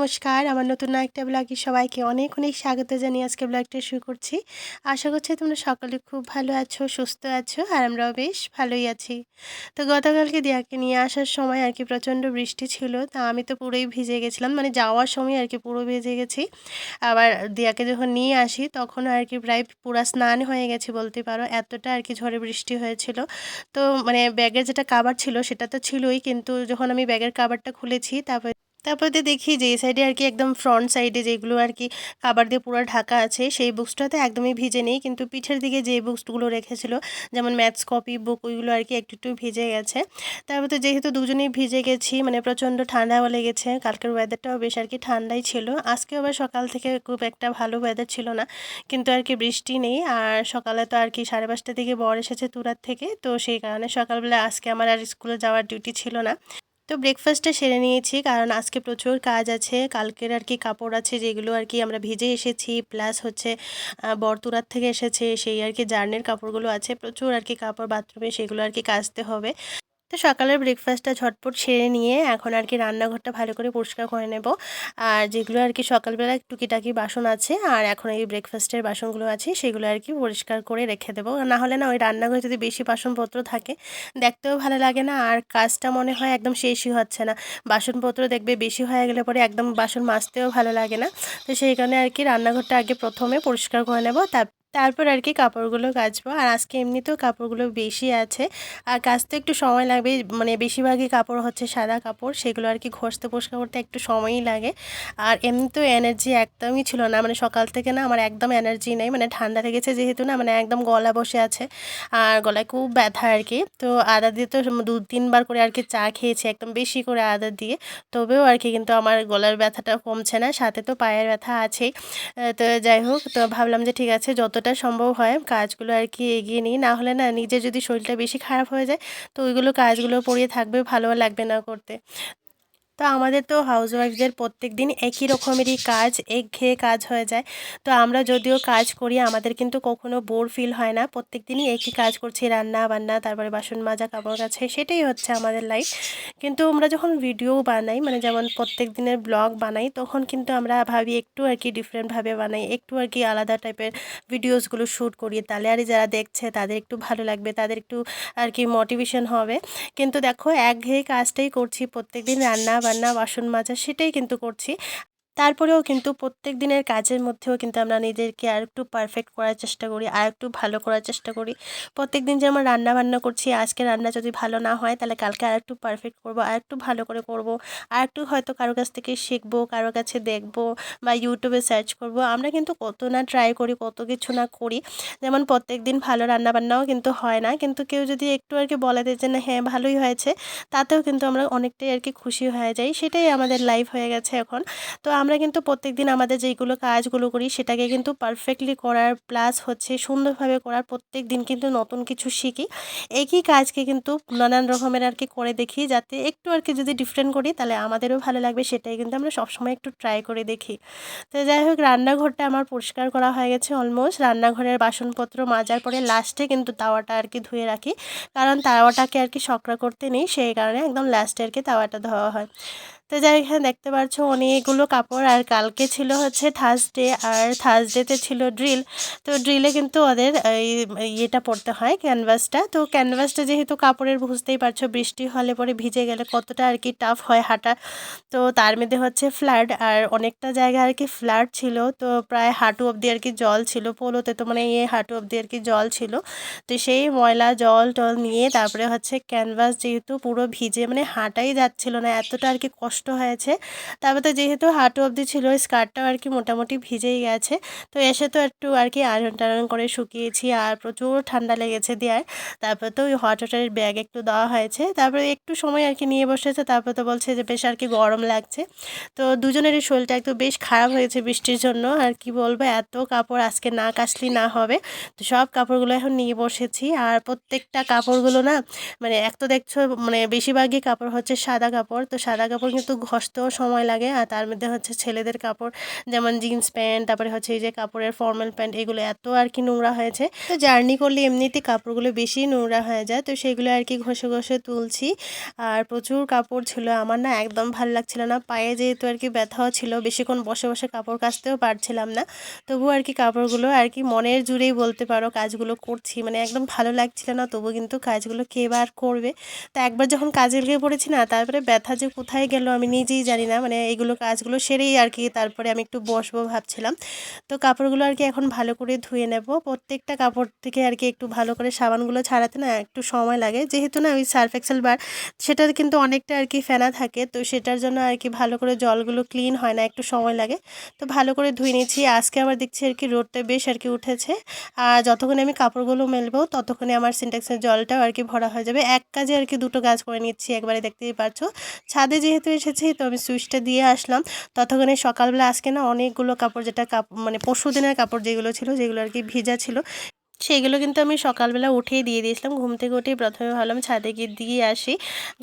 নমস্কার, আমার নতুন একটা ব্লগে সবাইকে অনেক অনেক স্বাগত জানিয়ে আজকে ব্লগটা শুরু করছি। আশা করছি তোমরা সকলে খুব ভালো আছো, সুস্থ আছো, আর আমরাও বেশ ভালোই আছি। তো গতকালকে দিয়াকে নিয়ে আসার সময় আর কি প্রচণ্ড বৃষ্টি ছিল, তা আমি তো পুরোই ভিজে গেছিলাম, মানে যাওয়ার সময় আর কি পুরো ভিজে গেছি। আবার দিয়াকে যখন নিয়ে আসি তখন আর কি প্রায় পুরা স্নান হয়ে গেছে বলতে পারো, এতটা আর কি ঝড়ে বৃষ্টি হয়েছিল। তো মানে ব্যাগের যেটা কাভার ছিল সেটা তো ছিলই, কিন্তু যখন আমি ব্যাগের কাভারটা খুলেছি তারপর দিয়ে দেখি যে এই সাইডে আর কি একদম ফ্রন্ট সাইডে যেগুলো আর কি কাবার দিয়ে পুরো ঢাকা আছে সেই বুকসটাতে একদমই ভিজে নেই, কিন্তু পিঠের দিকে যে বুকসগুলো রেখেছিল যেমন ম্যাথস কপি বুক ওইগুলো আর কি একটু একটু ভিজে গেছে। তারপর তো যেহেতু দুজনেই ভিজে গেছি, মানে প্রচণ্ড ঠান্ডাও লেগেছে, কালকের ওয়েদারটাও বেশ আর কি ঠান্ডাই ছিল। আজকে আবার সকাল থেকে খুব একটা ভালো ওয়েদার ছিল না, কিন্তু আর কি বৃষ্টি নেই। আর সকালে তো আর কি 5:30টার দিকে বর এসেছে তুরাত থেকে, তো সেই কারণে সকালবেলা আজকে আমার আর স্কুলে যাওয়ার ডিউটি ছিল না। তো ব্রেকফাস্টটা সেরে নিয়েছি, কারণ আজকে প্রচুর কাজ আছে। কালকের আর কি কাপড় আছে যেগুলো আর কি আমরা ভিজে এসেছি, প্লাস হচ্ছে বরতুরাত থেকে এসেছে সেই আর কি জার্নির কাপড়গুলো আছে, প্রচুর আর কি কাপড় বাথরুমে, সেগুলো আর কি কাচতে হবে। তো সকালের ব্রেকফাস্টটা ঝটপট সেরে নিয়ে এখন আর কি রান্নাঘরটা ভালো করে পরিষ্কার করে নেব। আর যেগুলো আর কি সকালবেলা টুকিটাকি বাসন আছে আর এখন এই ব্রেকফাস্টের বাসনগুলো আছে সেগুলো আর কি পরিষ্কার করে রেখে দেবো, না হলে না ওই রান্নাঘরে যদি বেশি বাসনপত্র থাকে দেখতেও ভালো লাগে না, আর কাজটা মনে হয় একদম শেষই হচ্ছে না। বাসনপত্র দেখবে বেশি হয়ে গেলে পরে একদম বাসন মাজতেও ভালো লাগে না। তো সেই কারণে আর কি রান্নাঘরটা আগে প্রথমে পরিষ্কার করে নেব, তারপর আর কি কাপড়গুলো কাচবো। আর আজকে এমনিতেও কাপড়গুলো বেশি আছে, আর কাচতে একটু সময় লাগবে, মানে বেশিরভাগই কাপড় হচ্ছে সাদা কাপড়, সেগুলো আর কি ঘষতে পরিষ্কার করতে একটু সময়ই লাগে। আর এমনিতেও এনার্জি একদমই ছিল না, মানে সকাল থেকে না আমার একদম এনার্জি নেই, মানে ঠান্ডা লেগেছে যেহেতু না, মানে একদম গলা বসে আছে আর গলায় খুব ব্যথা আর কি। তো আদা দিয়ে তো 2-3 বার করে আর কি চা খেয়েছি একদম বেশি করে আদা দিয়ে, তবেও আর কি কিন্তু আমার গলার ব্যথাটা কমছে না, সাথে তো পায়ের ব্যথা আছেই। তো যাই হোক, তো ভাবলাম যে ঠিক আছে যতটা সম্ভব হয় কাজগুলো আর কি এগিয়ে নিই, না হলে না নিজের যদি শরীরটা বেশি খারাপ হয়ে যায় তো ওইগুলো কাজগুলো পড়িয়ে থাকবে, ভালো লাগবে না করতে। তো আমাদের তো হাউসওয়াইফদের প্রত্যেক দিন একই রকমেরই কাজ, একঘেয়ে কাজ হয়ে যায়। তো আমরা যদিও কাজ করি আমাদের কিন্তু কখনো বোর ফিল হয় না, প্রত্যেক দিনই একই কাজ করছি, রান্না বান্না তারপরে বাসন মাজা কাপড় কাচা, সেটাই হচ্ছে আমাদের লাইফ। কিন্তু আমরা যখন ভিডিও বানাই, মানে যেমন প্রত্যেক দিনের ব্লগ বানাই, তখন কিন্তু আমরা ভাবি একটু আর কি ডিফারেন্টভাবে বানাই, একটু আর কি আলাদা টাইপের ভিডিওসগুলো শ্যুট করি, তাহলে আর যারা দেখছে তাদের একটু ভালো লাগবে, তাদের একটু আর কি মোটিভেশন হবে। কিন্তু দেখো একঘেয়ে কাজটাই করছি প্রত্যেকদিন, রান্না বান্না বাসন মাজা সেটাই কিন্তু করছি। তারপরেও কিন্তু প্রত্যেক দিনের কাজের মধ্যেও কিন্তু আমরা নিজেদেরকে আর একটু পারফেক্ট করার চেষ্টা করি, আর একটু ভালো করার চেষ্টা করি। প্রত্যেক দিন যেমন রান্না বান্না করছি, আজকে রান্না যদি ভালো না হয় তাহলে কালকে আর একটু পারফেক্ট করবো, আর একটু ভালো করে করব, আর একটু হয়তো কারো কাছ থেকে শিখবো, কারো কাছে দেখবো, বা ইউটিউবে সার্চ করব। আমরা কিন্তু কত না ট্রাই করি, কত কিছু না করি। যেমন প্রত্যেক দিন ভালো রান্না বান্নাও কিন্তু হয় না, কিন্তু কেউ যদি একটু আর কি বলে দেয় যে না হ্যাঁ ভালোই হয়েছে, তাতেও কিন্তু আমরা অনেকটাই আর কি খুশি হয়ে যাই, সেটাই আমাদের লাইফ হয়ে গেছে এখন। তো আমরা কিন্তু প্রত্যেকদিন আমাদের যেইগুলো কাজগুলো করি সেটাকে কিন্তু পারফেক্টলি করার, প্লাস হচ্ছে সুন্দরভাবে করার, প্রত্যেক দিন কিন্তু নতুন কিছু শিখি। একই কাজকে কিন্তু নানান রকমের আর কি করে দেখি, যাতে একটু আর কি যদি ডিফারেন্ট করি তাহলে আমাদেরও ভালো লাগবে, সেটাই কিন্তু আমরা সবসময় একটু ট্রাই করে দেখি। তো যাই হোক, রান্নাঘরটা আমার পরিষ্কার করা হয়ে গেছে অলমোস্ট। রান্নাঘরের বাসনপত্র মাজার পরে লাস্টে কিন্তু তাওয়াটা আর কি ধুয়ে রাখি, কারণ তাওয়াটাকে আর কি সকরা করতে নেই, সেই কারণে একদম লাস্টে আর কি তাওয়াটা ধোয়া হয়। তো যাই এখানে দেখতে পাচ্ছ অনেকগুলো কাপড়, আর কালকে ছিল হচ্ছে থার্সডে, আর থার্সডেতে ছিল ড্রিল। তো ড্রিলে কিন্তু ওদের এই ইয়েটা পড়তে হয়, ক্যানভাসটা। তো ক্যানভাসটা যেহেতু কাপড়ের, বুঝতেই পারছো বৃষ্টি হলে পরে ভিজে গেলে কতটা আর কি টাফ হয় হাঁটা। তো তার মধ্যে হচ্ছে ফ্লাড, আর অনেকটা জায়গা আর কি ফ্লাড ছিল, তো প্রায় হাঁটু অবধি আর কি জল ছিল পোলোতে, তো মানে হাঁটু অবধি আর কি জল ছিল। তো সেই ময়লা জল টল নিয়ে তারপরে হচ্ছে ক্যানভাস যেহেতু পুরো ভিজে, মানে হাঁটাই যাচ্ছিল না, এতটা আর কি কষ্ট হয়েছে। তারপরে তো যেহেতু হাঁটু অবধি ছিল, স্কার্টটাও আর কি মোটামুটি ভিজেই গেছে। তো এসে তো একটু আর কি আয়রন টায়রন করে শুকিয়েছি, আর প্রচুর ঠান্ডা লেগেছে দেওয়ার। তারপরে তো ওই হট ওয়াটারের ব্যাগ একটু দেওয়া হয়েছে, তারপরে একটু সময় আর কি নিয়ে বসেছে, তারপরে তো বলছে যে বেশ আর কি গরম লাগছে। তো দুজনেরই শরীরটা একটু বেশ খারাপ হয়েছে বৃষ্টির জন্য, আর কি বলবো, এত কাপড় আজকে না কাচলি না হবে। তো সব কাপড়গুলো এখন নিয়ে বসেছি, আর প্রত্যেকটা কাপড়গুলো না, মানে এক তো দেখছো মানে বেশিরভাগই কাপড় হচ্ছে সাদা কাপড়, তো সাদা কাপড় কিন্তু কিন্তু ঘষতেও সময় লাগে। আর তার মধ্যে হচ্ছে ছেলেদের কাপড় যেমন জিন্স প্যান্ট, তারপরে হচ্ছে এই যে কাপড়ের ফর্মাল প্যান্ট, এগুলো এত আর কি নোংরা হয়েছে। তো জার্নি করলে এমনিতে কাপড়গুলো বেশি নোংরা হয়ে যায়, তো সেগুলো আর কি ঘষে ঘষে তুলছি। আর প্রচুর কাপড় ছিল, আমার না একদম ভালো লাগছিল না, পায়ে যেহেতু আর কি ব্যথাও ছিল, বেশিক্ষণ বসে বসে কাপড় কাচতেও পারছিলাম না। তবুও আর কি কাপড়গুলো আর কি মনের জুড়েই বলতে পারো কাজগুলো করছি, মানে একদম ভালো লাগছিল না, তবু কিন্তু কাজগুলো কে বা আর করবে। তো একবার যখন কাজে লেগে পড়েছি না, তারপরে ব্যথা যে কোথায় গেল আমি নিজেই জানি না, মানে এইগুলো কাজগুলো সেরেই আর কি তারপরে আমি একটু বসবো ভাবছিলাম। তো কাপড়গুলো আর কি এখন ভালো করে ধুয়ে নেব। প্রত্যেকটা কাপড় থেকে আর কি একটু ভালো করে সাবানগুলো ছাড়াতে না একটু সময় লাগে, যেহেতু না ওই সার্ফ এক্সেল বার সেটার কিন্তু অনেকটা আর কি ফেনা থাকে, তো সেটার জন্য আর কি ভালো করে জলগুলো ক্লিন হয় না, একটু সময় লাগে। তো ভালো করে ধুয়ে নিয়েছি। আজকে আবার দেখছি আর কি রোদটা বেশ আর কি উঠেছে। আর যতক্ষণে আমি কাপড়গুলো মেলবো ততক্ষণে আমার সিনটেক্সের জলটাও আর কি ভরা হয়ে যাবে। এক কাজে আর কি দুটো কাজ করে নিচ্ছি একবারে, দেখতেই পাচ্ছ। ছাদে যেহেতু এসেছি তো আমি সুইচটা দিয়ে আসলাম, ততক্ষণে সকালবেলা আজকে না অনেকগুলো কাপড়, যেটা মানে পরশুদিনের কাপড় যেগুলো ছিল, যেগুলো আর কি ভিজা ছিল, সেগুলো কিন্তু আমি সকালবেলা উঠেই দিয়ে দিয়েছিলাম। ঘুম থেকে উঠেই প্রথমে ভাবলাম ছাদে গিয়ে দিয়ে আসি,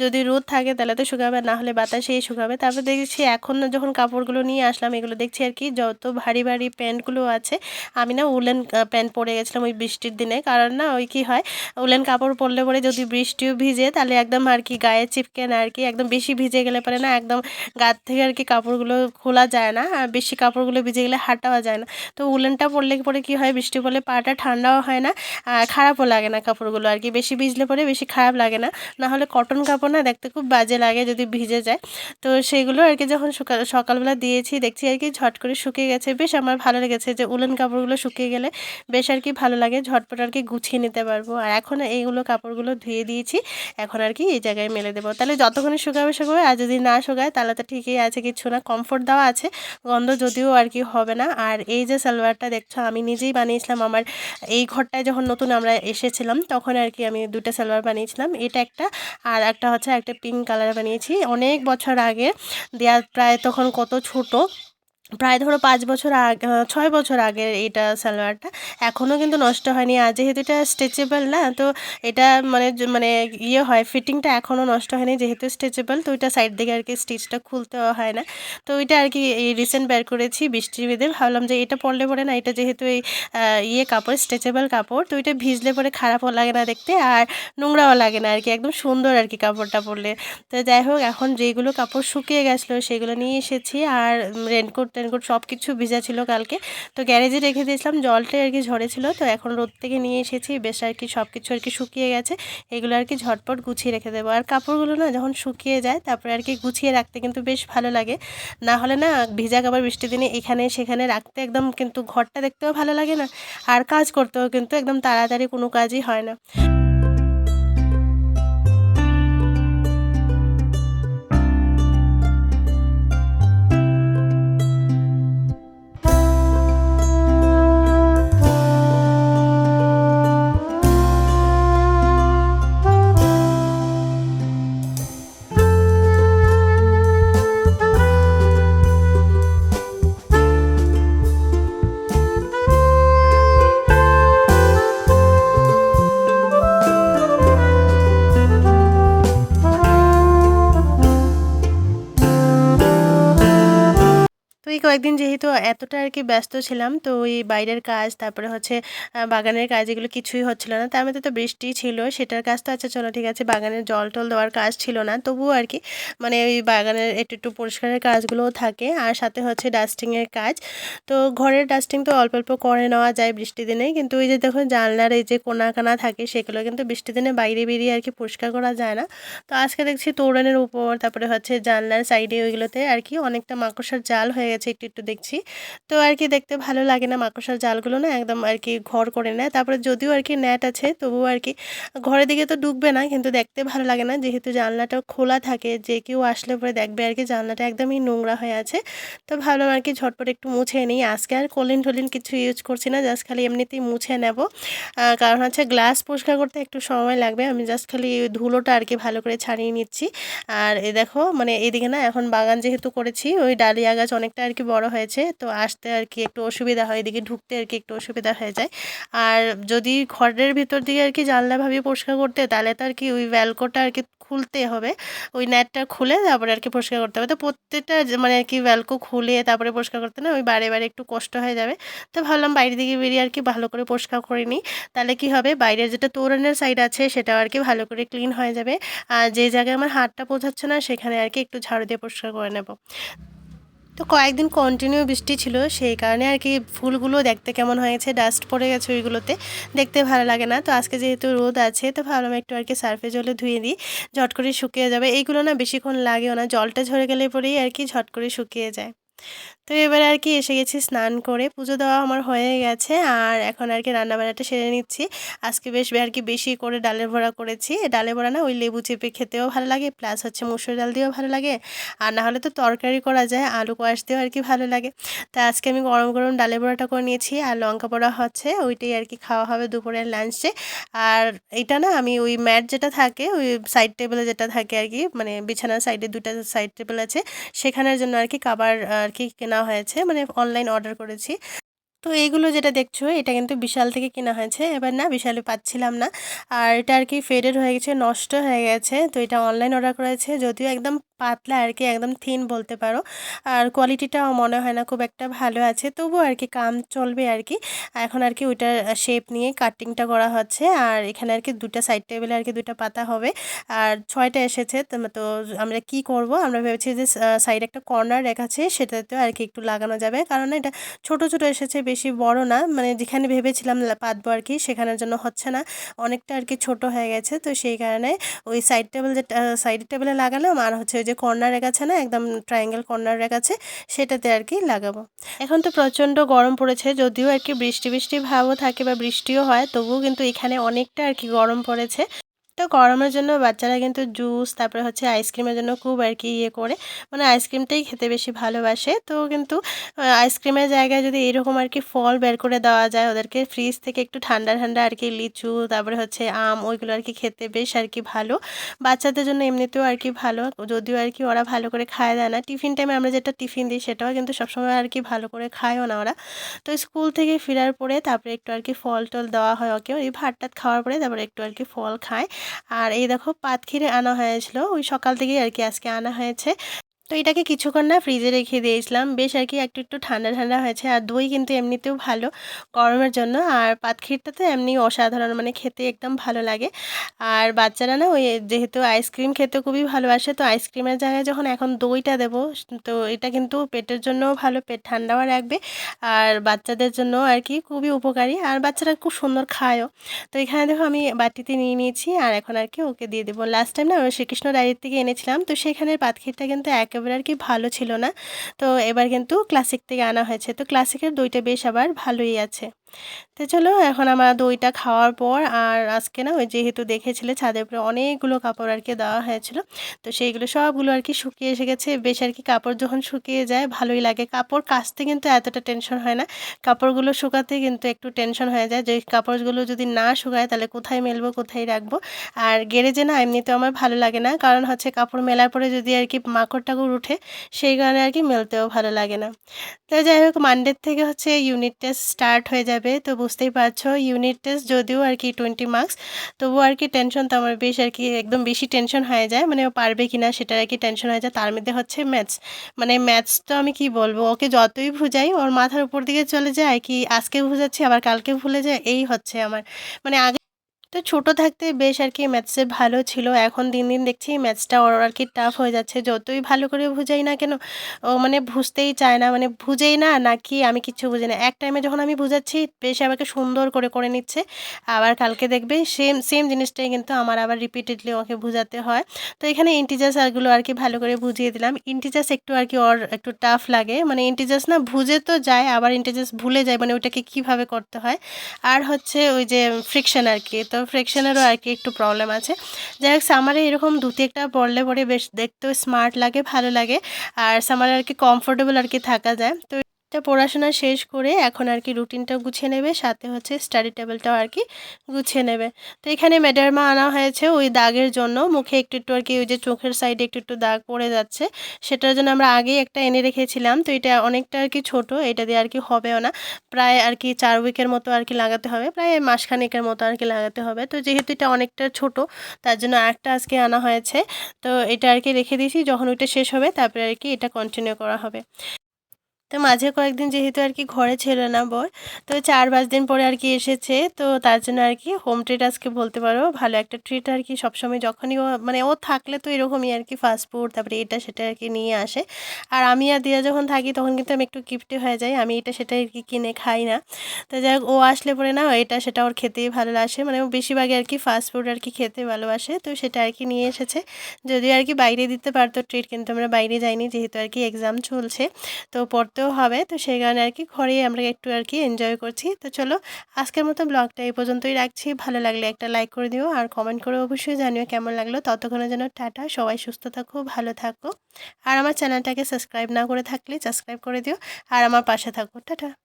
যদি রোদ থাকে তাহলে তো শুকাবে, না হলে বাতাসেই শুকাবে। তারপর দেখছি এখন যখন কাপড়গুলো নিয়ে আসলাম, এগুলো দেখছি আর কি যত ভারী ভারী প্যান্টগুলো আছে, আমি না উলেন প্যান্ট পরে গেছিলাম ওই বৃষ্টির দিনে, কারণ না ওই কি হয়, উলেন কাপড় পরলে পরে যদি বৃষ্টিও ভিজে তাহলে একদম আর কি গায়ে চিপকে না, আর কি একদম বেশি ভিজে গেলে পরে না একদম গায়ের থেকে আর কি কাপড়গুলো খোলা যায় না, আর বেশি কাপড়গুলো ভিজে গেলে হাঁটাও যায় না। তো উলেনটা পরলে পরে কি হয়, বৃষ্টি পড়লে পাটা ঠান্ডাও হয় না, আর খারাপও লাগে না কাপড়গুলো আর কি, বেশি ভিজলে পরে বেশি খারাপ লাগে না। না হলে কটন কাপড় না দেখতে খুব বাজে লাগে যদি ভিজে যায়। তো সেগুলো আর কি যখন সকালবেলা দিয়েছি দেখছি আর কি ঝট করে শুকিয়ে গেছে, বেশ আমার ভালো লেগেছে যে উলেন কাপড়গুলো শুকিয়ে গেলে বেশ আর কি ভালো লাগে, ঝটপট আর কি গুছিয়ে নিতে পারবো। আর এখন এইগুলো কাপড়গুলো ধুয়ে দিয়েছি, এখন আর কি এই জায়গায় মেলে দেবো, তাহলে যতক্ষণে শুকাবে শুকাবে, আর যদি না শুকায় তাহলে তো ঠিকই আছে, কিছু না, কমফোর্ট দেওয়া আছে, গন্ধ যদিও আর কি হবে না। আর এই যে সালোয়ারটা দেখছো আমি নিজেই বানিয়েছিলাম, আমার এই ঘরটায় যখন নতুন আমরা এসেছিলাম তখন আর কি আমি দুটো সালোয়ার বানিয়েছিলাম, এটা একটা, আর একটা হচ্ছে একটা পিঙ্ক কালার বানিয়েছি অনেক বছর আগে দেয়া, প্রায় তখন কত ছোট, প্রায় ধরো 5 বছর আগে, 6 বছর আগের এইটা সালোয়ারটা, এখনও কিন্তু নষ্ট হয়নি। আর যেহেতু এটা স্ট্রেচেবল না, তো এটা মানে মানে ইয়ে হয়, ফিটিংটা এখনও নষ্ট হয়নি, যেহেতু স্ট্রেচেবল তো ওইটা সাইড থেকে আর কি স্টিচটা খুলতেও হয় না। তো ওইটা আর কি এই রিসেন্ট বের করেছি বৃষ্টির ভেদে, ভাবলাম যে এটা পরলে পরে না, এটা যেহেতু এই ইয়ে কাপড়, স্ট্রেচেবল কাপড়, তো এটা ভিজলে পরে খারাপও লাগে না দেখতে, আর নোংরাও লাগে না আর কি, একদম সুন্দর আর কি কাপড়টা পরলে। তো যাই হোক, এখন যেগুলো কাপড় শুকিয়ে গেছিলো সেগুলো নিয়ে এসেছি, আর রেনকোট টেনকোট সব কিছু ভিজা ছিল কালকে, তো গ্যারেজে রেখে দিয়েছিলাম, জলটাই আর কি ঝরেছিল, তো এখন রোদ থেকে নিয়ে এসেছি, বেশ আর কি সব কিছু আর কি শুকিয়ে গেছে, এগুলো আর কি ঝটপট গুছিয়ে রেখে দেবো। আর কাপড়গুলো না যখন শুকিয়ে যায় তারপরে আর কি গুছিয়ে রাখতে কিন্তু বেশ ভালো লাগে, না হলে না ভিজা কাপড় বৃষ্টির দিনে এখানে সেখানে রাখতে একদম কিন্তু ঘরটা দেখতেও ভালো লাগে না, আর কাজ করতেও কিন্তু একদম তাড়াতাড়ি কোনো কাজই হয় না। তো এই কয়েকদিন যেহেতু এতটা আর কি ব্যস্ত ছিলাম, তো ওই বাইরের কাজ, তারপরে হচ্ছে বাগানের কাজ, এগুলো কিছুই হচ্ছিল না, তার মধ্যে তো বৃষ্টি ছিল, সেটার কাজ তো আচ্ছা চলো ঠিক আছে, বাগানের জল টল দেওয়ার কাজ ছিল না, তবুও আর কি মানে ওই বাগানের একটু একটু পরিষ্কারের কাজগুলোও থাকে, আর সাথে হচ্ছে ডাস্টিংয়ের কাজ। তো ঘরের ডাস্টিং তো অল্প অল্প করে নেওয়া যায় বৃষ্টির দিনে, কিন্তু ওই যে দেখুন জানলার এই যে কোনা কানা থাকে, সেগুলো কিন্তু বৃষ্টির দিনে বাইরে বেরিয়ে আর কি পরিষ্কার করা যায় না। তো আজকে দেখছি তোরণের উপর, তারপরে হচ্ছে জানলার সাইডে, ওইগুলোতে আর কি অনেকটা মাকড়সার জাল হয়ে গেছে, একটু একটু দেখছি। তো আর কি দেখতে ভালো লাগে না, মাকড়সার জালগুলো না একদম আর কি ঘর করে নেয়, তারপরে যদিও আর কি নেট আছে তবুও আর কি ঘরের দিকে তো ঢুকবে না, কিন্তু দেখতে ভালো লাগে না, যেহেতু জানলাটা খোলা থাকে, যে কেউ আসলে পরে দেখবে আর কি জানলাটা একদমই নোংরা হয়ে আছে। তো ভাবলাম আর কি ঝটপট একটু মুছে নিই, আজকে আর কলিন টলিন কিছু ইউজ করছি না, জাস্ট খালি এমনিতেই মুছে নেব, কারণ হচ্ছে গ্লাস পরিষ্কার করতে একটু সময় লাগবে, আমি জাস্ট খালি ধুলোটা আর কি ভালো করে ছাড়িয়ে নিচ্ছি। আর এই দেখো মানে এদিকে না এখন বাগান যেহেতু করেছি, ওই ডালিয়া গাছ অনেকটা আর কি বড় হয়েছে, তো আসতে আর কি একটু অসুবিধা হয়, এদিকে ঢুকতে আর কি একটু অসুবিধা হয়ে যায়। আর যদি ঘরের ভিতর দিকে আর কি জানলা ভাবে পরিষ্কার করতে, তাহলে তো আর কি ওই ভ্যালকোটা আর কি খুলতে হবে, ওই নেটটা খুলে তারপরে আর কি পরিষ্কার করতে হবে। তো প্রত্যেকটা মানে আর কি ভ্যালকো খুলে তারপরে পরিষ্কার করতে না ওই বারে বারে একটু কষ্ট হয়ে যাবে। তো ভাবলাম বাইরের দিকে বেরিয়ে আর কি ভালো করে পরিষ্কার করে নিই, তাহলে কি হবে বাইরের যেটা তোরণের সাইড আছে সেটাও আর কি ভালো করে ক্লিন হয়ে যাবে। আর যে জায়গায় আমার হাতটা পৌঁছাচ্ছে না সেখানে আর কি একটু ঝাড়ু দিয়ে পরিষ্কার করে নেব। তো কয়েকদিন কন্টিনিউ বৃষ্টি ছিল, সেই কারণে আর কি ফুলগুলো দেখতে কেমন হয়েছে, ডাস্ট পড়ে গেছে ওইগুলোতে, দেখতে ভালো লাগে না। তো আজকে যেহেতু রোদ আছে তো ভাবলাম একটু আর কি সার্ফে জলে ধুয়ে দিই, ঝট করে শুকিয়ে যাবে। এইগুলো না বেশিক্ষণ লাগেও না, জলটা ঝরে গেলে পরেই আর কি ঝট করে শুকিয়ে যায়। তো এবারে আর কি এসে গেছি স্নান করে, পুজো দেওয়া আমার হয়ে গেছে, আর এখন আর কি রান্নাবান্নাটা সেরে নিচ্ছি। আজকে বেশ আর কি বেশি করে ডালের বড়া করেছি। ডালের বড়া না ওই লেবু চেপে খেতেও ভালো লাগে, প্লাস হচ্ছে মুসুর ডাল দিয়েও ভালো লাগে, আর না হলে তো তরকারি করা যায়, আলু কোয়াশ দিয়েও আর কি ভালো লাগে। তা আজকে আমি গরম গরম ডালের বড়াটা করে নিয়েছি, আর লঙ্কা বড়া হচ্ছে, ওইটাই আর কি খাওয়া হবে দুপুরের লাঞ্চে। আর এটা না আমি ওই ম্যাট যেটা থাকে ওই সাইড টেবিলে যেটা থাকে আর কি, মানে বিছানার সাইডে দুটা সাইড টেবিল আছে, সেখানের জন্য আর কি কাবার আর কি কেনা হয়েছে, মানে অনলাইন অর্ডার করেছি। তো এইগুলো যেটা দেখছো এটা কিন্তু বিশাল থেকে কেনা হয়েছে, এবার না বিশালে পাচ্ছিলাম না, আর এটা আর কি ফেডেড হয়ে গেছে, নষ্ট হয়ে গেছে। তো এটা অনলাইন অর্ডার করেছে, যদিও একদম পাতলা আর কি, একদম থিন বলতে পারো, আর কোয়ালিটিটাও মনে হয় না খুব একটা ভালো আছে, তবুও আর কি কাম চলবে আর কি। এখন আর কি ওইটার শেপ নিয়ে কাটিংটা করা হচ্ছে, আর এখানে আর কি দুটা সাইড টেবিলে আর কি দুটা পাতা হবে, আর 6টা এসেছে। তো আমরা কি করব, আমরা ভেবেছি যে সাইডে একটা কর্নার রেখেছে সেটাতেও আর কি একটু লাগানো যাবে, কারণ এটা ছোট ছোট এসেছে, বেশি বড় না, মানে যেখানে ভেবেছিলাম পাতবো আর কি সেখানের জন্য হচ্ছে না, অনেকটা আর কি ছোট হয়ে গেছে। তো সেই কারণে ওই সাইড টেবিল যেটা সাইড টেবিলে লাগালাম, আর হচ্ছে ওই যে কর্নার রেখেছে না একদম ট্রায়াঙ্গেল কর্নার রেখেছে, সেটাতে আর কি লাগাবো। এখন তো প্রচণ্ড গরম পড়েছে, যদিও আর কি বৃষ্টি বৃষ্টি ভাবও থাকে বা বৃষ্টিও হয়, তবুও কিন্তু এখানে অনেকটা আর কি গরম পড়েছে। তো গরমের জন্য বাচ্চারা কিন্তু জুস তারপরে হচ্ছে আইসক্রিমের জন্য খুব আর কি ইয়ে করে, মানে আইসক্রিমটাই খেতে বেশি ভালোবাসে। তো কিন্তু আইসক্রিমের জায়গায় যদি এরকম আর কি ফল বের করে দেওয়া যায় ওদেরকে, ফ্রিজ থেকে একটু ঠান্ডা ঠান্ডা আর কি লিচু তারপরে হচ্ছে আম, ওইগুলো আর কি খেতে বেশ আর কি ভালো, বাচ্চাদের জন্য এমনিতেও আর কি ভালো, যদিও আর কি ওরা ভালো করে খায় দেয় না, টিফিন টাইমে আমরা যেটা টিফিন দিই সেটাও কিন্তু সবসময় আর কি ভালো করে খায়ও না ওরা। তো স্কুল থেকে ফেরার পরে তারপরে একটু আর কি ফল টল দেওয়া হয় ওকে, ওই ভাত টাত খাওয়ার পরে তারপরে একটু আর কি ফল খায়। আর এই দেখো পাতখিরে আনা হয়েছিল, ওই সকাল থেকেই আর কি আজকে আনা হয়েছে। তো এটাকে কিছুক্ষণ না ফ্রিজে রেখে দিয়েছিলাম, বেশ আর কি একটু একটু ঠান্ডা ঠান্ডা হয়েছে। আর দই কিন্তু এমনিতেও ভালো গরমের জন্য, আর পাতখিরটা তো এমনি অসাধারণ, মানে খেতে একদম ভালো লাগে। আর বাচ্চারা না ওই যেহেতু আইসক্রিম খেতে খুবই ভালোবাসে, তো আইসক্রিমের জায়গায় যখন এখন দইটা দেবো, তো এটা কিন্তু পেটের জন্যও ভালো, পেট ঠান্ডাও রাখবে, আর বাচ্চাদের জন্য আর কি খুবই উপকারী, আর বাচ্চারা খুব সুন্দর খায়ও। তো এখানে দেখো আমি বাটিতে নিয়ে নিয়েছি, আর এখন আর কি ওকে দিয়ে দেবো। লাস্ট টাইম না শ্রীকৃষ্ণ ডায়েরির থেকে এনেছিলাম, তো সেখানের পাতখিরটা কিন্তু একেবারে আর কি ভালো ছিল না, তো এবার কিন্তু ক্লাসিক থেকে আনা হয়েছে, তো ক্লাসিকের দইটা বেশ আবার ভালোই আছে। তো চলো এখন আমার দইটা খাওয়ার পর, আর আজকে না ওই যেহেতু দেখেছিলে ছাদের উপরে অনেকগুলো কাপড় আর কি দেওয়া হয়েছিল, তো সেইগুলো সবগুলো আর কি শুকিয়ে এসে গেছে, বেশ আর কি কাপড় যখন শুকিয়ে যায় ভালোই লাগে, কাপড় কাচতে কিন্তু এতটা টেনশন হয় না, কাপড়গুলো শুকাতে কিন্তু একটু টেনশন হয়ে যায়, যে কাপড়গুলো যদি না শুকায় তাহলে কোথায় মেলবো কোথায় রাখবো। আর গ্যারেজে না এমনিতে আমার ভালো লাগে না, কারণ হচ্ছে কাপড় মেলার পরে যদি আর কি মাকড় টাকড় উঠে, সেই কারণে আর কি মেলতেও ভালো লাগে না। তো যাই হোক মানডের থেকে হচ্ছে ইউনিট টেস্ট স্টার্ট হয়ে যাবে, তো বুঝতেই পারছো ইউনিট টেস্ট যদিও আর কি 20 মার্কস, তবুও আর কি টেনশন তো আমার বেশ আর কি একদম বেশি টেনশন হয়ে যায়, মানে ও পারবে কিনা সেটার আর কি টেনশন হয়ে যায়। তার মধ্যে হচ্ছে ম্যাথস, মানে ম্যাথস তো আমি কি বলবো, ওকে যতই বুঝাই ওর মাথার উপর দিকে চলে যায়, কি আজকে বুঝাচ্ছি আবার কালকে ভুলে যায়, এই হচ্ছে আমার, মানে আগে তো ছোট থাকতে বেশ আর কি ম্যাথসে ভালো ছিল, এখন দিন দিন দেখছি ম্যাথসটা ওর আর কি টাফ হয়ে যাচ্ছে, যতই ভালো করে বুঝাই না কেন ও মানে বুঝতেই চায় না, মানে বুঝেই না নাকি আমি কিচ্ছু বুঝি না, এক টাইমে যখন আমি বুঝাচ্ছি বেশ আমাকে সুন্দর করে করে নিচ্ছে, আবার কালকে দেখবে সেম সেম জিনিসটাই কিন্তু আমার আবার রিপিটেডলি ওকে বুঝাতে হয়। তো এখানে ইন্টিজার্স আরগুলো আর কি ভালো করে বুঝিয়ে দিলাম, ইন্টিজার্স একটু আর কি ওর একটু টাফ লাগে, মানে ইন্টিজার্স না বুঝে তো যায় আবার ইন্টিজার্স ভুলে যায়, মানে ওটাকে কিভাবে করতে হয়। আর হচ্ছে ওই যে ফ্রিকশন আর কি, তো ফ্রিকশনেরও আর কি একটু প্রবলেম আছে। যাই হোক সামারে এরকম ধুতি একটা পরলে পরে বেশ দেখতেও স্মার্ট লাগে, ভালো লাগে, আর সামারে আর কি কমফোর্টেবল আর কি থাকা যায়। তো তো পড়াশোনা শেষ করে এখন আর কি রুটিনটাও গুছিয়ে নেবে, সাথে হচ্ছে স্টাডি টেবিলটাও আর কি গুছিয়ে নেবে। তো এখানে মেডারমা আনা হয়েছে ওই দাগের জন্য, মুখে একটু একটু আর কি ওই যে চোখের সাইডে একটু একটু দাগ পড়ে যাচ্ছে, সেটার জন্য আমরা আগেই একটা এনে রেখেছিলাম। তো এটা অনেকটা আর কি ছোট, এটা দিয়ে আর কি হবেও না, প্রায় আর কি 4 উইকের মতো আর কি লাগাতে হবে, প্রায় মাসখানেকের মতো আর কি লাগাতে হবে। তো যেহেতু এটা অনেকটা ছোট, তার জন্য আরেকটা আজকে আনা হয়েছে। তো এটা আর কি রেখে দিয়েছি, যখন ওইটা শেষ হবে তারপরে আর কি এটা কন্টিনিউ করা হবে। তো মাঝে কয়েকদিন যেহেতু আর কি ঘরে ছিল না বর, তো 4-5 দিন পরে আর কি এসেছে, তো তার জন্য আর কি হোম ট্রিট আজকে বলতে পারো, ভালো একটা ট্রিট আর কি। সবসময় যখনই ও মানে ও থাকলে তো এরকমই আর কি, ফাস্টফুড তারপরে এটা সেটা আর কি নিয়ে আসে। আর আমি আর দিয়া যখন থাকি তখন কিন্তু আমি একটু কিপটে হয়ে যাই, আমি এটা সেটা আর কি কিনে খাই না। তো যাই হোক, ও আসলে পরে না এটা সেটা ওর খেতেই ভালোবাসে, মানে ও বেশিরভাগই আর কি ফাস্টফুড আর কি খেতে ভালোবাসে, তো সেটা আর কি নিয়ে এসেছে। যদিও আর কি বাইরে দিতে পারতো ট্রিট, কিন্তু আমরা বাইরে যাইনি যেহেতু আর কি এক্সাম চলছে, তো পড়তেও হবে, তো সেই কারণে আর কি ঘরেই আমরা একটু আর কি এনজয় করছি। তো চলো, আজকের মতো ব্লগটা এই পর্যন্তই রাখছি। ভালো লাগলে একটা লাইক করে দিও আর কমেন্ট করে অবশ্যই জানিও কেমন লাগলো। ততক্ষণের জন্য টাটা, সবাই সুস্থ থাকো, ভালো থাকো। আর আমার চ্যানেলটাকে সাবস্ক্রাইব না করে থাকলে সাবস্ক্রাইব করে দিও আর আমার পাশে থাকো। টাটা।